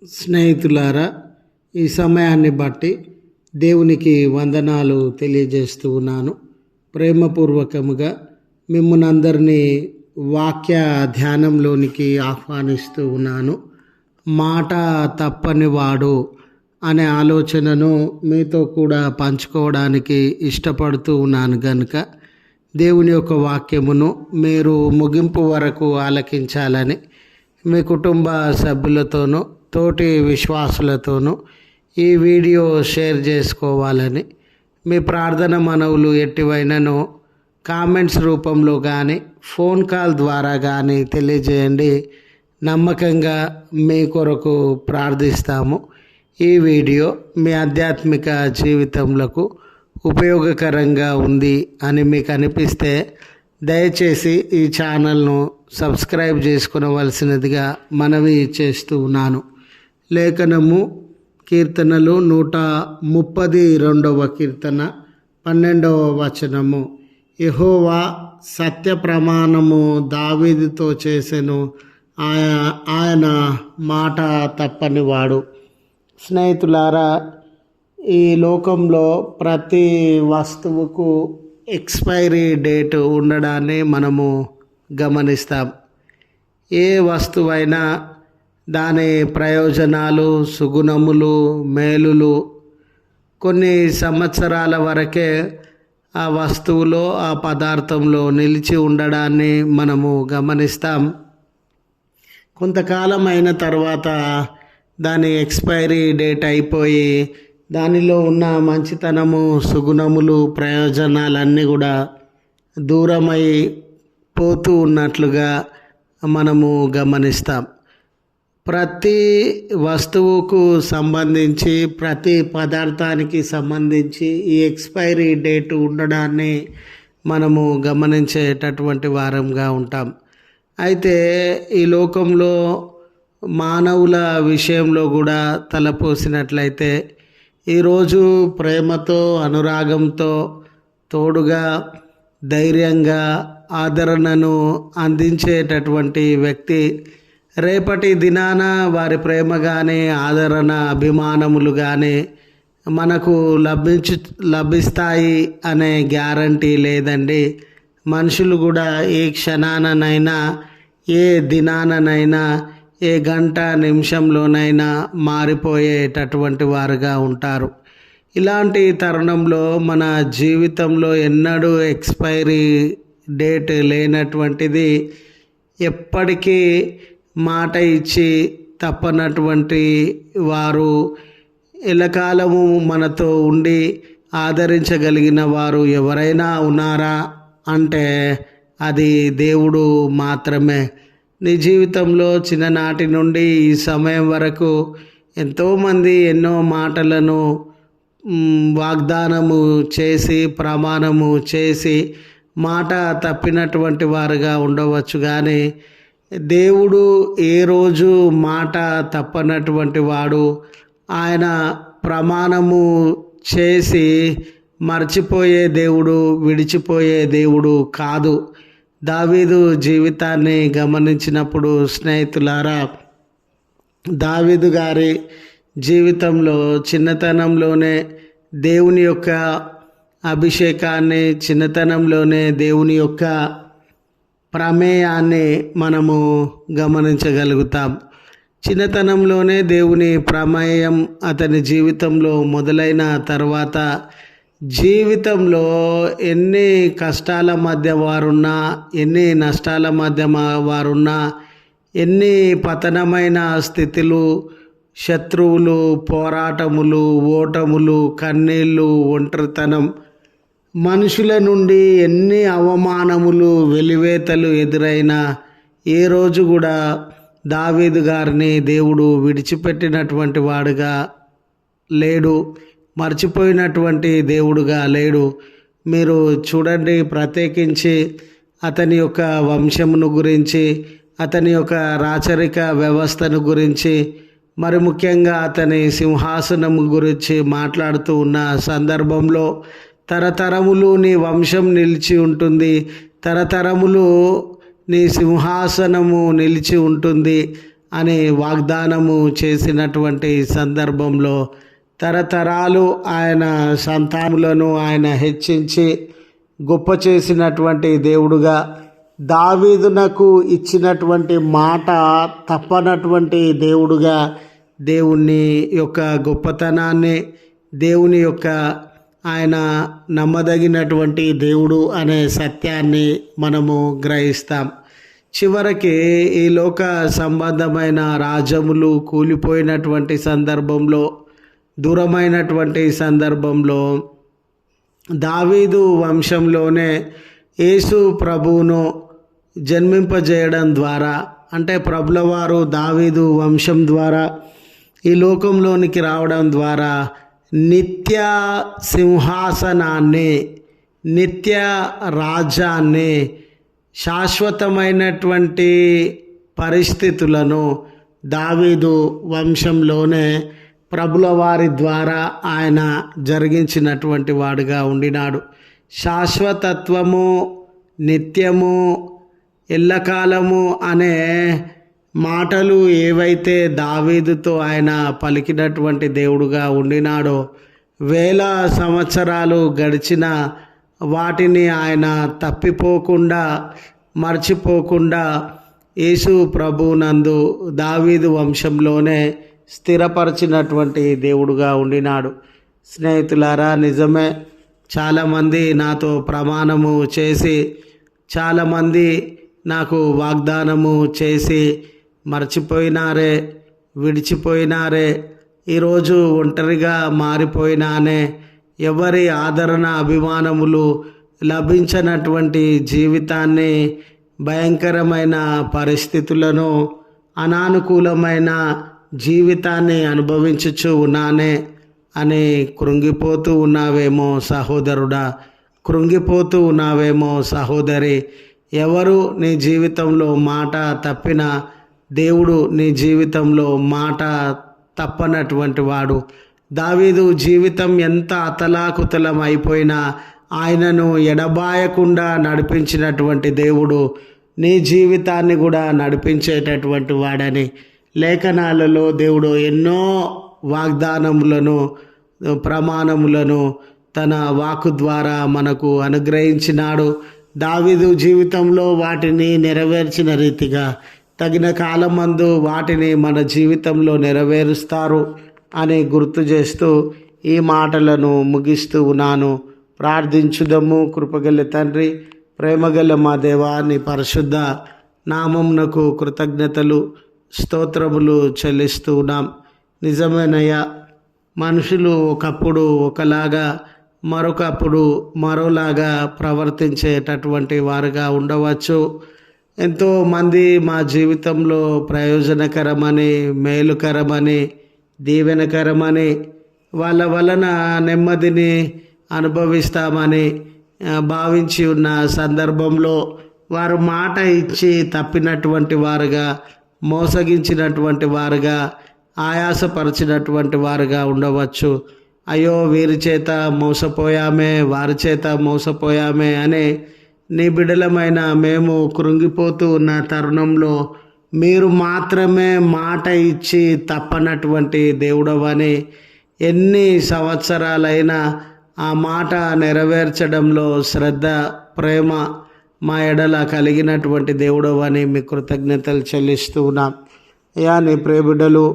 స్నేహితులారా, ఈ సమయాన్ని బట్టి దేవునికి వందనాలు తెలియజేస్తూ ఉన్నాను. ప్రేమపూర్వకముగా మిమ్మల్ని అందరినీ వాక్య ధ్యానంలోనికి ఆహ్వానిస్తూ ఉన్నాను. మాట తప్పని వాడు అనే ఆలోచనను మీతో కూడా పంచుకోవడానికి ఇష్టపడుతూ ఉన్నాను గనుక దేవుని యొక్క వాక్యమును మీరు ముగింపు వరకు ఆలకించాలని మీ కుటుంబ సభ్యులతోనూ తోటి విశ్వాసులతోనూ ఈ వీడియో షేర్ చేసుకోవాలని మీ ప్రార్థన మనవులు ఎట్టివైనను కామెంట్స్ రూపంలో కానీ ఫోన్ కాల్ ద్వారా కానీ తెలియజేయండి. నమ్మకంగా మీ కొరకు ప్రార్థిస్తాము. ఈ వీడియో మీ ఆధ్యాత్మిక జీవితంలో ఉపయోగకరంగా ఉంది అని మీకు అనిపిస్తే దయచేసి ఈ ఛానల్ను సబ్స్క్రైబ్ చేసుకునవలసినదిగా మనవి చేస్తూ ఉన్నాను. లేఖనము కీర్తనలు 132వ కీర్తన 12వ వచనము. యెహోవా సత్య ప్రమాణము దావీదుతో చేసెను, ఆయన మాట తప్పనివాడు. స్నేహితులారా, ఈ లోకంలో ప్రతి వస్తువుకు ఎక్స్పైరీ డేట్ ఉండడాన్ని మనము గమనిస్తాం. ఏ వస్తువైనా దాని ప్రయోజనాలు, సుగుణములు, మేలులు కొన్ని సంవత్సరాల వరకే ఆ వస్తువులో, ఆ పదార్థంలో నిలిచి ఉండడాన్ని మనము గమనిస్తాం. కొంతకాలం అయిన తర్వాత దాని ఎక్స్పైరీ డేట్ అయిపోయి దానిలో ఉన్న మంచితనము, సుగుణములు, ప్రయోజనాలన్నీ కూడా దూరమై పోతూ ఉన్నట్లుగా మనము గమనిస్తాం. ప్రతి వస్తువుకు సంబంధించి, ప్రతి పదార్థానికి సంబంధించి ఈ ఎక్స్పైరీ డేట్ ఉండడాన్ని మనము గమనించేటటువంటి వారంగా ఉంటాం. అయితే ఈ లోకంలో మానవుల విషయంలో కూడా తలపోసినట్లయితే ఈరోజు ప్రేమతో, అనురాగంతో, తోడుగా, ధైర్యంగా, ఆదరణను అందించేటటువంటి వ్యక్తి రేపటి దినాన వారి ప్రేమ కానీ, ఆదరణ, అభిమానములు కానీ మనకు లభిస్తాయి అనే గ్యారంటీ లేదండి. మనుషులు కూడా ఏ క్షణానైనా, ఏ దినానైనా, ఏ గంట నిమిషంలోనైనా మారిపోయేటటువంటి వారుగా ఉంటారు. ఇలాంటి తరుణంలో మన జీవితంలో ఎన్నడూ ఎక్స్పైరీ డేట్ లేనటువంటిది, ఎప్పటికీ మాట ఇచ్చి తప్పనటువంటి వారు, ఎల్లకాలము మనతో ఉండి ఆదరించగలిగిన వారు ఎవరైనా ఉన్నారా అంటే అది దేవుడు మాత్రమే. నీ జీవితంలో చిన్ననాటి నుండి ఈ సమయం వరకు ఎంతోమంది ఎన్నో మాటలను వాగ్దానము చేసి, ప్రమాణము చేసి మాట తప్పినటువంటి వారుగా ఉండవచ్చు. కానీ దేవుడు ఏ రోజు మాట తప్పనటువంటి వాడు. ఆయన ప్రమాణము చేసి మర్చిపోయే దేవుడు, విడిచిపోయే దేవుడు కాదు. దావీదు జీవితాన్ని గమనించినప్పుడు స్నేహితులారా, దావీదు గారి జీవితంలో చిన్నతనంలోనే దేవుని యొక్క అభిషేకాన్ని, చిన్నతనంలోనే దేవుని యొక్క ప్రమేయాన్ని మనము గమనించగలుగుతాం. చిన్నతనంలోనే దేవుని ప్రమేయం అతని జీవితంలో మొదలైన తర్వాత జీవితంలో ఎన్ని కష్టాల మధ్య వారున్నా, ఎన్ని నష్టాల మధ్య వారున్నా, ఎన్ని పతనమైన స్థితులు, శత్రువులు, పోరాటములు, ఓటములు, కన్నీళ్ళు, ఒంటరితనం, మనుషుల నుండి ఎన్ని అవమానములు, వెలివేతలు ఎదురైనా ఏ రోజు కూడా దావీదు గారిని దేవుడు విడిచిపెట్టినటువంటి వాడుగా లేడు, మర్చిపోయినటువంటి దేవుడుగా లేడు. మీరు చూడండి, ప్రత్యేకించి అతని యొక్క వంశమును గురించి, అతని యొక్క రాచరిక వ్యవస్థను గురించి, మరి ముఖ్యంగా అతని సింహాసనము గురించి మాట్లాడుతూ ఉన్న సందర్భంలో తరతరములు నీ వంశం నిలిచి ఉంటుంది, తరతరములు నీ సింహాసనము నిలిచి ఉంటుంది అని వాగ్దానము చేసినటువంటి సందర్భంలో తరతరాలు ఆయన సంతానములను ఆయన హెచ్చించి గొప్ప చేసినటువంటి దేవుడుగా, దావీదునకు ఇచ్చినటువంటి మాట తప్పనటువంటి దేవుడుగా, దేవుని యొక్క గొప్పతనాన్ని, దేవుని యొక్క ఆయన నమ్మదగినటువంటి దేవుడు అనే సత్యాన్ని మనము గ్రహిస్తాం. చివరికి ఈ లోక సంబంధమైన రాజ్యములు కూలిపోయినటువంటి సందర్భంలో, దూరమైనటువంటి సందర్భంలో దావీదు వంశంలోనే యేసు ప్రభువును జన్మింపజేయడం ద్వారా, అంటే ప్రభుల వారు దావీదు వంశం ద్వారా ఈ లోకంలోనికి రావడం ద్వారా నిత్య సింహాసనాన్ని, నిత్య రాజ్యాన్ని, శాశ్వతమైనటువంటి పరిస్థితులను దావీదు వంశంలోనే ప్రభుల వారి ద్వారా ఆయన జరిగించినటువంటి వాడుగా ఉండినాడు. శాశ్వతత్వము, నిత్యము, ఎల్లకాలము అనే మాటలు ఏవైతే దావీదుతో ఆయన పలికినటువంటి దేవుడుగా ఉండినాడో, వేల సంవత్సరాలు గడిచిన వాటిని ఆయన తప్పిపోకుండా, మర్చిపోకుండా యేసు ప్రభునందు దావీదు వంశంలోనే స్థిరపరిచినటువంటి దేవుడుగా ఉండినాడు. స్నేహితులారా, నిజమే, చాలామంది నాతో ప్రమాణము చేసి, చాలామంది నాకు వాగ్దానము చేసి మర్చిపోయినారే, విడిచిపోయినారే, ఈరోజు ఒంటరిగా మారిపోయినానే, ఎవరి ఆదరణ అభిమానములు లభించినటువంటి జీవితాన్ని, భయంకరమైన పరిస్థితులను, అనానుకూలమైన జీవితాన్ని అనుభవించుచు ఉన్నానే అని కృంగిపోతూ ఉన్నావేమో సహోదరుడా, కృంగిపోతూ ఉన్నావేమో సహోదరి. ఎవరు నీ జీవితంలో మాట తప్పినా దేవుడు నీ జీవితంలో మాట తప్పనటువంటి వాడు. దావీదు జీవితం ఎంత అతలాకుతలం అయిపోయినా ఆయనను ఎడబాయకుండా నడిపించినటువంటి దేవుడు నీ జీవితాన్ని కూడా నడిపించేటటువంటి వాడని లేఖనాలలో దేవుడు ఎన్నో వాగ్దానములను, ప్రమాణములను తన వాక్కు ద్వారా మనకు అనుగ్రహించినాడు. దావీదు జీవితంలో వాటిని నెరవేర్చిన రీతిగా తగిన కాలమందు వాటిని మన జీవితంలో నెరవేరుస్తారు అని గుర్తు చేస్తూ ఈ మాటలను ముగిస్తూ ఉన్నాను. ప్రార్థించుదము. కృపగల తండ్రి, ప్రేమగల మా దేవా, నీ పరిశుద్ధ నామమునకు కృతజ్ఞతలు, స్తోత్రములు చెల్లిస్తూ ఉన్నాం. నిజమేనయ్యా, మనుషులు ఒకప్పుడు ఒకలాగా, మరొకప్పుడు మరోలాగా ప్రవర్తించేటటువంటి వారుగా ఉండవచ్చు. ఎంతోమంది మా జీవితంలో ప్రయోజనకరమని, మేలుకరమని, దీవెనకరమని, వాళ్ళ వలన నెమ్మదిని అనుభవిస్తామని భావించి ఉన్న సందర్భంలో వారు మాట ఇచ్చి తప్పినటువంటి వారుగా, మోసగించినటువంటి వారుగా, ఆయాసపరిచినటువంటి వారుగా ఉండవచ్చు. అయ్యో, వీరి చేత మోసపోయామే, వారి చేత మోసపోయామే అని నీ బిడ్డలమైన మేము కృంగిపోతూ ఉన్న తరుణంలో మీరు మాత్రమే మాట ఇచ్చి తప్పనటువంటి దేవుడవని, ఎన్ని సంవత్సరాలైనా ఆ మాట నెరవేర్చడంలో శ్రద్ధ, ప్రేమ మా ఎడల కలిగినటువంటి దేవుడవని మీ కృతజ్ఞతలు చెల్లిస్తూ ఉన్నాం. అయ్యా, నీ ప్రియబిడ్డలు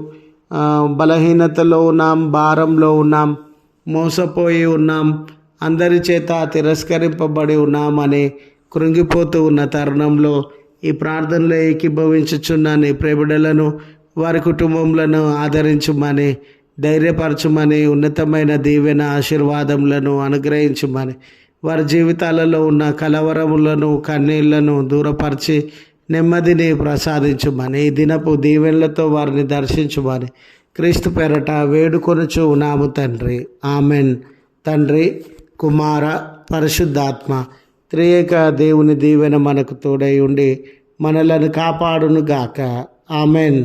బలహీనతలో ఉన్నాం, భారంలో ఉన్నాం, మోసపోయి ఉన్నాం, అందరి చేత తిరస్కరింపబడి ఉన్నామని కృంగిపోతూ ఉన్న తరుణంలో ఈ ప్రార్థనలో ఏకీభవించుచున్న నీ ప్రియబిడ్డలను, వారి కుటుంబములను ఆదరించుమని, ధైర్యపరచుమని, ఉన్నతమైన దీవెన ఆశీర్వాదములను అనుగ్రహించుమని, వారి జీవితాలలో ఉన్న కలవరములను, కన్నీళ్లను దూరపరిచి నెమ్మదిని ప్రసాదించుమని, ఈ దినపు దీవెనలతో వారిని దర్శించుమని క్రీస్తు పేరట వేడుకొనుచు ఉన్నాము తండ్రి. ఆమెన్. తండ్రి, కుమార, పరిశుద్ధాత్మ త్రియేక దేవుని దీవెన మనకు తోడై ఉండి మనలను కాపాడును గాక. ఆమెన్.